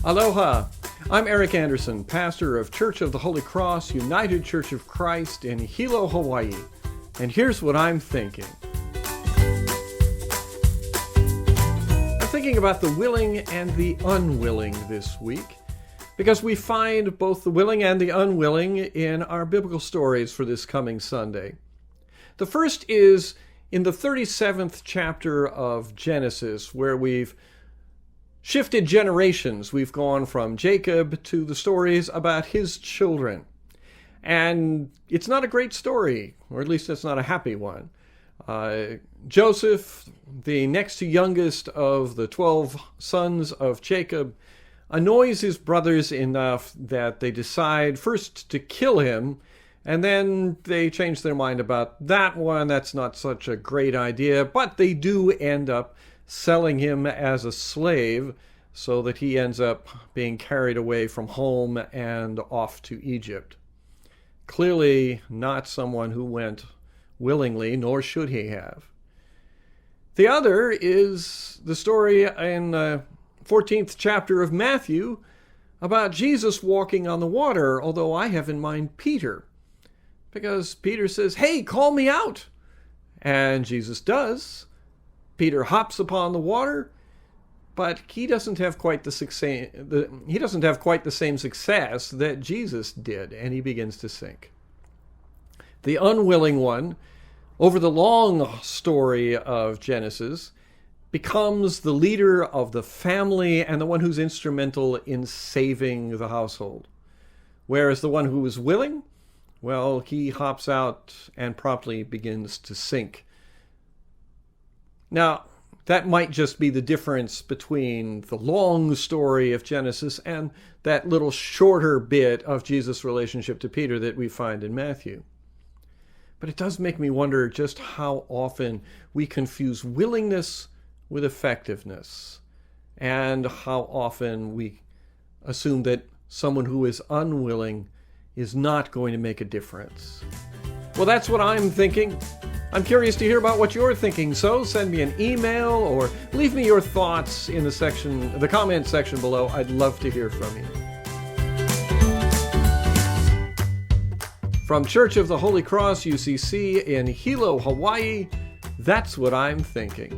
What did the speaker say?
Aloha! I'm Eric Anderson, pastor of Church of the Holy Cross, United Church of Christ in Hilo, Hawaii. And here's what I'm thinking. I'm thinking about the willing and the unwilling this week, because we find both the willing and the unwilling in our biblical stories for this coming Sunday. The first is in the 37th chapter of Genesis, where we've shifted generations. We've gone from Jacob to the stories about his children. And it's not a great story, or at least it's not a happy one. Joseph, the next to youngest of the 12 sons of Jacob, annoys his brothers enough that they decide first to kill him, and then they change their mind about that one. That's not such a great idea, but they do end up selling him as a slave so that he ends up being carried away from home and off to Egypt. Clearly not someone who went willingly, nor should he have. The other is the story in the 14th chapter of Matthew about Jesus walking on the water, although I have in mind Peter. Because Peter says, "Hey, call me out." And Jesus does. Peter hops upon the water, but he doesn't have quite the same success that Jesus did, and he begins to sink. The unwilling one, over the long story of Genesis, becomes the leader of the family and the one who's instrumental in saving the household. Whereas the one who is willing, well, he hops out and promptly begins to sink. Now, that might just be the difference between the long story of Genesis and that little shorter bit of Jesus' relationship to Peter that we find in Matthew. But it does make me wonder just how often we confuse willingness with effectiveness, and how often we assume that someone who is unwilling is not going to make a difference. Well, that's what I'm thinking. I'm curious to hear about what you're thinking, so send me an email or leave me your thoughts in the comment section below. I'd love to hear from you. From Church of the Holy Cross, UCC in Hilo, Hawaii, that's what I'm thinking.